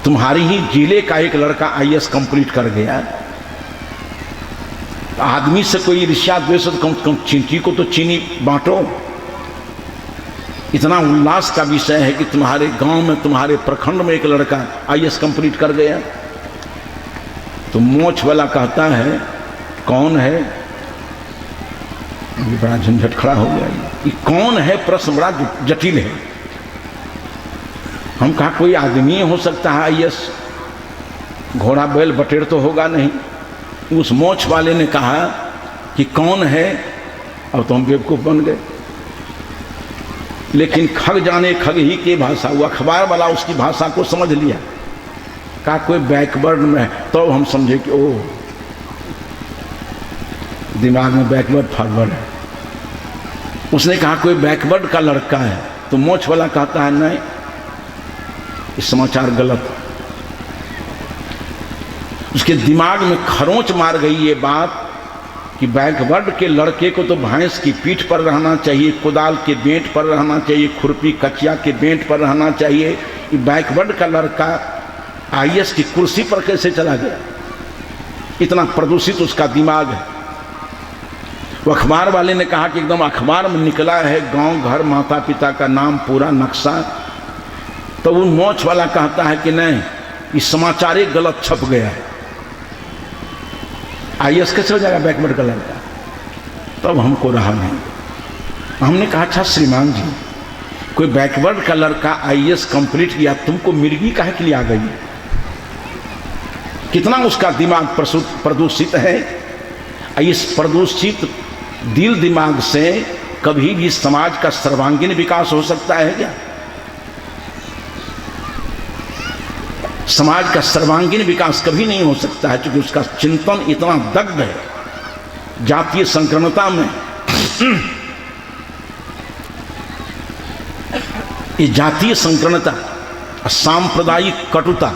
तुम्हारी ही जिले का एक लड़का आईएएस कंप्लीट कर गया। आदमी से कोई ईर्ष्या द्वेष तो कम से कम चींटी को तो चीनी बांटो। इतना उल्लास का विषय है कि तुम्हारे गांव में, तुम्हारे प्रखंड में एक लड़का आईएएस कंप्लीट कर गया। तो मोछ वाला कहता है कौन है? ये बड़ा झंझट खड़ा हो गया। ये कौन है? प्रश्न बड़ा जटिल है। हम कहा कोई आदमी हो सकता है आईएएस, घोड़ा बैल बटेर तो होगा नहीं। उस मोछ वाले ने कहा कि कौन है? अब तो हम बेवकूफ बन गए। लेकिन खग जाने खग ही की भाषा, वो अखबार वाला उसकी भाषा को समझ लिया। कहा कोई बैकवर्ड में है। तो हम समझे कि ओ दिमाग में बैकवर्ड फॉरवर्ड है। उसने कहा कोई बैकवर्ड का लड़का है। तो मोछ वाला कहता है नहीं, ये समाचार गलत। उसके दिमाग में खरोंच मार गई ये बात कि बैकवर्ड के लड़के को तो भैंस की पीठ पर रहना चाहिए, कुदाल के बेंट पर रहना चाहिए, खुरपी कचिया के बेंट पर रहना चाहिए। ये बैकवर्ड का लड़का आईएएस की कुर्सी पर कैसे चला गया? इतना प्रदूषित उसका दिमाग है। वो अखबार वाले ने कहा कि एकदम अखबार में निकला है गांव घर माता पिता का नाम पूरा नक्शा। तो वो मोछ वाला कहता है कि नहीं, ये समाचार ही गलत छप गया है। आईएएस कैसे हो जाएगा बैकवर्ड का लड़का? तब हमको रहा नहीं। हमने कहा अच्छा श्रीमान जी, कोई बैकवर्ड का लड़का आईएएस कंप्लीट किया, तुमको मिर्गी काहे के लिए आ गई? कितना उसका दिमाग प्रदूषित है। इस प्रदूषित दिल दिमाग से कभी भी समाज का सर्वांगीण विकास हो सकता है क्या? समाज का सर्वांगीण विकास कभी नहीं हो सकता है, क्योंकि उसका चिंतन इतना दग्ध है जातीय संकीर्णता में। ये जातीय संकीर्णता, सांप्रदायिक कटुता।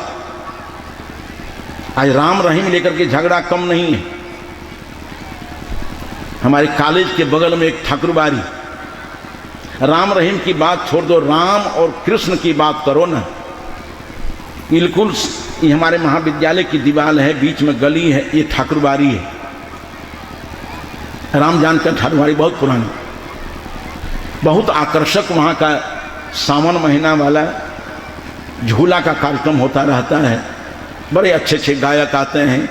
आज राम रहीम लेकर के झगड़ा कम नहीं है। हमारे कॉलेज के बगल में एक ठाकुरबाड़ी, राम रहीम की बात छोड़ दो, राम और कृष्ण की बात करो ना। बिल्कुल ये हमारे महाविद्यालय की दीवार है, बीच में गली है, ये ठाकुरबाड़ी है। राम जानकर ठाकुरबाड़ी बहुत पुरानी, बहुत आकर्षक। वहाँ का सावन महीना वाला झूला का कार्यक्रम होता रहता है। बड़े अच्छे अच्छे गायक आते हैं।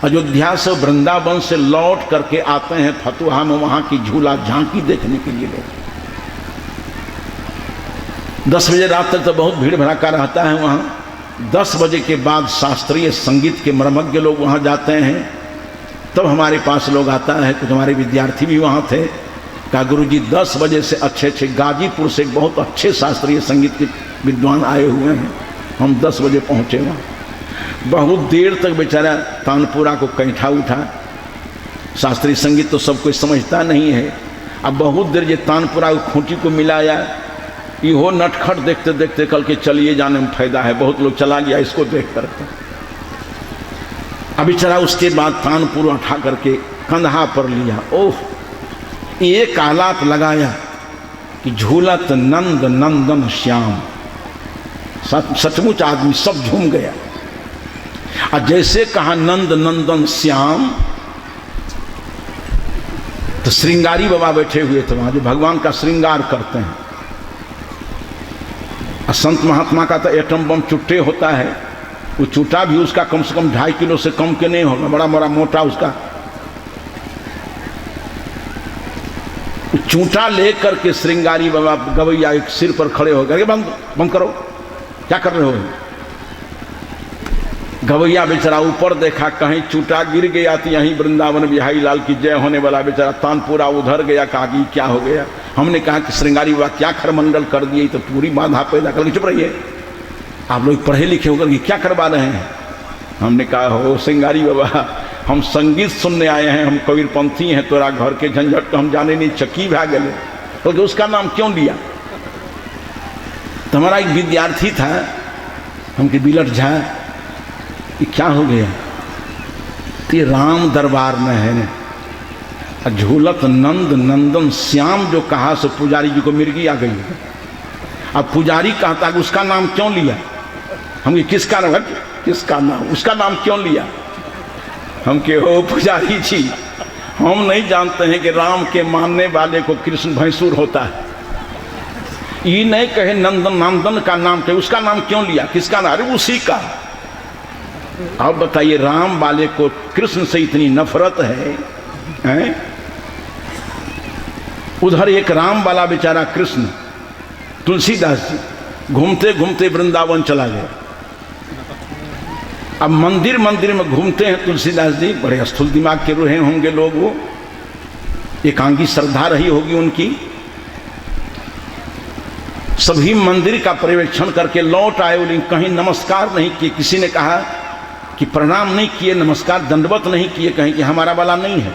अयोध्या से, वृंदावन से लौट करके आते हैं फतुहा में वहाँ की झूला झांकी देखने के लिए लोग। 10 बजे रात तक तो बहुत भीड़ भड़ाका रहता है वहाँ। 10 बजे के बाद शास्त्रीय संगीत के मर्मज्ञ लोग वहाँ जाते हैं। तब हमारे पास लोग आता है, कुछ हमारे विद्यार्थी भी वहाँ थे। कहा गुरुजी 10 बजे से अच्छे गाजीपुर से बहुत अच्छे शास्त्रीय संगीत के विद्वान आए हुए हैं, हम 10 बजे पहुँचे वहाँ। बहुत देर तक बेचारा तानपुरा को कैंठा उठा। शास्त्रीय संगीत तो सब कोई समझता नहीं है। अब बहुत देर ये तानपुरा को खूंटी को मिलाया, इहो नटखट देखते देखते कल के चलिए जाने में फायदा है, बहुत लोग चला गया इसको देख कर। अभी चला उसके बाद तानपुर उठा करके कंधा पर लिया। ओह, एक आलाप लगाया कि झूलत नंद नंदन श्याम। सचमुच आदमी सब झूम गया। और जैसे कहा नंद नंदन श्याम, तो श्रृंगारी बाबा बैठे हुए थे वहां, जो भगवान का श्रृंगार करते हैं। संत महात्मा का तो एटम बम चुट्टे होता है, वो चूटा भी उसका कम से कम 2.5 किलो से कम के नहीं होगा, बड़ा बड़ा मोटा उसका। चूटा लेकर के श्रृंगारी बाबा गवैया एक सिर पर खड़े हो गए। बंद करो, क्या कर रहे हो? गवैया बेचारा ऊपर देखा, कहीं चूटा गिर गया तो यहीं वृंदावन बिहारी लाल की जय होने वाला बेचारा तानपुरा उधर गया। कहा कि क्या हो गया? हमने कहा कि श्रृंगारी बाबा क्या खरमंडल कर दिए, तो पूरी बाधा पैदा करके। चुप रहिए, आप लोग पढ़े लिखे होकर कि क्या करवा रहे हैं? हमने कहा हो श्रृंगारी बाबा, हम संगीत सुनने आए हैं, हम कबीरपंथी हैं, तोरा घर के झंझट को हम जाने नहीं, चक्की भाग गए। तो उसका नाम क्यों लिया? तो हमारा एक विद्यार्थी था, हम के बिलट झा, क्या हो गया? तो राम दरबार में है झूलत नंद नंदन श्याम जो कहा, सो पुजारी जी को मिर्गी आ गई। अब पुजारी कहता है उसका नाम क्यों लिया? हम किसका नाम, किसका नाम, उसका नाम क्यों लिया? हम के हो पुजारी जी, हम नहीं जानते हैं कि राम के मानने वाले को कृष्ण भैंसुर होता है। ये नहीं कहे नंदन, नंदन का नाम थे, उसका नाम क्यों लिया, किसका नाम? अरे उसी का। अब बताइए, राम वाले को कृष्ण से इतनी नफरत है? उधर एक राम वाला बेचारा कृष्ण, तुलसीदास जी घूमते घूमते वृंदावन चला गया। अब मंदिर मंदिर में घूमते हैं तुलसीदास जी, बड़े स्थूल दिमाग के रहे होंगे लोग, वो एकांगी श्रद्धा रही होगी उनकी। सभी मंदिर का पर्यवेक्षण करके लौट आए, लेकिन कहीं नमस्कार नहीं किए। किसी ने कहा कि प्रणाम नहीं किए, नमस्कार दंडवत नहीं किए, कहीं कि हमारा वाला नहीं है।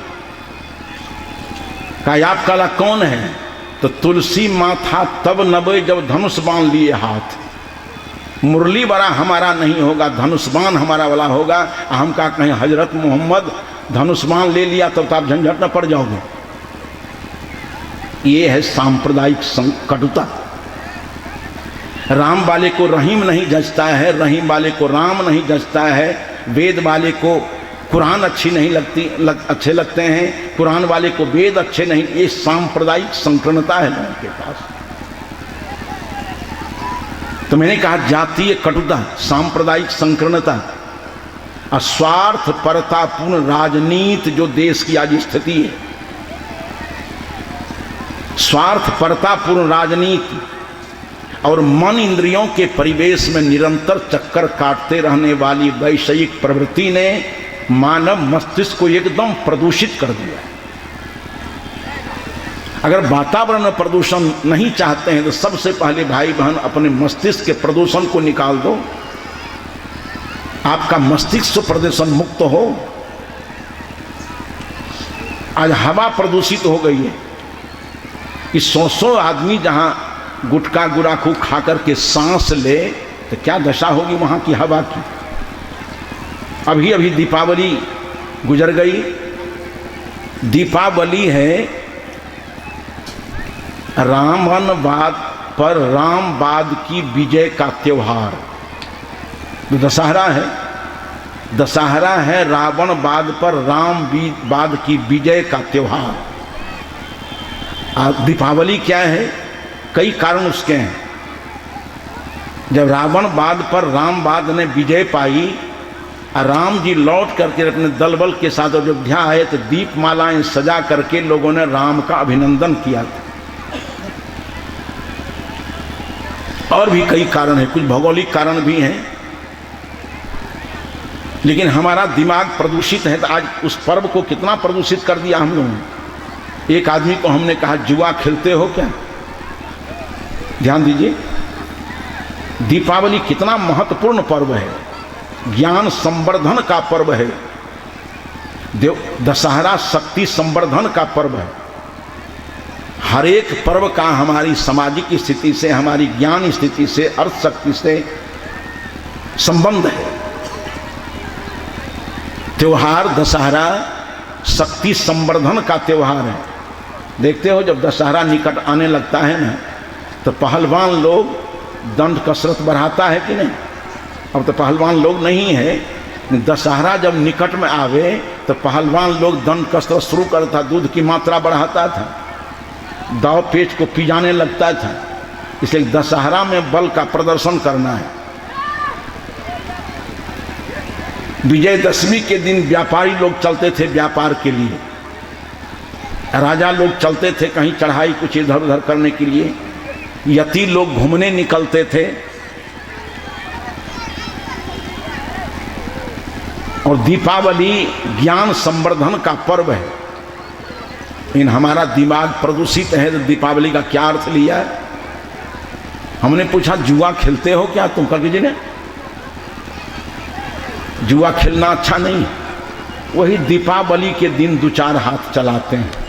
कहा आपका वाला कौन है? तो तुलसी माथा तब नबे जब धनुष बाण लिए हाथ। मुरली बड़ा हमारा नहीं होगा, धनुष बाण हमारा वाला होगा। हम कहा कहीं हजरत मोहम्मद धनुष बाण ले लिया तब तो आप झंझट में पड़ जाओगे। ये है सांप्रदायिक कटुता। राम वाले को रहीम नहीं जचता है, रहीम वाले को राम नहीं जचता है, वेद वाले को कुरान अच्छी नहीं लगती, अच्छे लगते हैं, कुरान वाले को वेद अच्छे नहीं। ये सांप्रदायिक संकीर्णता है लोगों के पास। तो मैंने कहा जातीय कटुता, सांप्रदायिक संकीर्णता, अस्वार्थ परतापूर्ण राजनीति जो देश की आज स्थिति है, स्वार्थ परतापूर्ण राजनीति और मन इंद्रियों के परिवेश में निरंतर चक्कर काटते रहने वाली वैश्विक प्रवृत्ति ने मानव मस्तिष्क को एकदम प्रदूषित कर दिया। अगर वातावरण में प्रदूषण नहीं चाहते हैं तो सबसे पहले भाई बहन अपने मस्तिष्क के प्रदूषण को निकाल दो। आपका मस्तिष्क प्रदूषण मुक्त हो। आज हवा प्रदूषित हो गई है कि 100 आदमी जहां गुटखा गुराखू खा करके सांस ले तो क्या दशा होगी वहां की हवा की। अभी अभी दीपावली गुजर गई। दीपावली है रावणवाद पर रामवाद की विजय का त्योहार। दशहरा है, दशहरा है रावणवाद पर रामवाद की विजय का त्योहार। दीपावली क्या है? कई कारण उसके हैं। जब रावणवाद पर रामवाद ने विजय पाई, राम जी लौट करके अपने दलबल के साथ अयोध्या आए तो दीपमालाएं सजा करके लोगों ने राम का अभिनंदन किया था। और भी कई कारण हैं, कुछ भौगोलिक कारण भी हैं, लेकिन हमारा दिमाग प्रदूषित है। तो आज उस पर्व को कितना प्रदूषित कर दिया हम लोगों ने। एक आदमी को हमने कहा जुआ खेलते हो क्या? ध्यान दीजिए, दीपावली कितना महत्वपूर्ण पर्व है, ज्ञान संवर्धन का पर्व है। दशहरा शक्ति संवर्धन का पर्व है। हर एक पर्व का हमारी सामाजिक स्थिति से, हमारी ज्ञान स्थिति से, अर्थ शक्ति से संबंध है। त्योहार दशहरा शक्ति संवर्धन का त्योहार है। देखते हो जब दशहरा निकट आने लगता है ना, तो पहलवान लोग दंड कसरत बढ़ाता है कि नहीं? अब तो पहलवान लोग नहीं है। दशहरा जब निकट में आवे तो पहलवान लोग दंड कसरत शुरू करता, दूध की मात्रा बढ़ाता था, दाव पेच को पिजाने लगता था। इसलिए दशहरा में बल का प्रदर्शन करना है। विजयदशमी के दिन व्यापारी लोग चलते थे व्यापार के लिए, राजा लोग चलते थे कहीं चढ़ाई कुछ इधर उधर करने के लिए, यति लोग घूमने निकलते थे। और दीपावली ज्ञान संवर्धन का पर्व है। इन हमारा दिमाग प्रदूषित है तो दीपावली का क्या अर्थ लिया? हमने पूछा जुआ खेलते हो क्या तुम? कर जी ने जुआ खेलना अच्छा नहीं। वही दीपावली के दिन 2-4 हाथ चलाते हैं।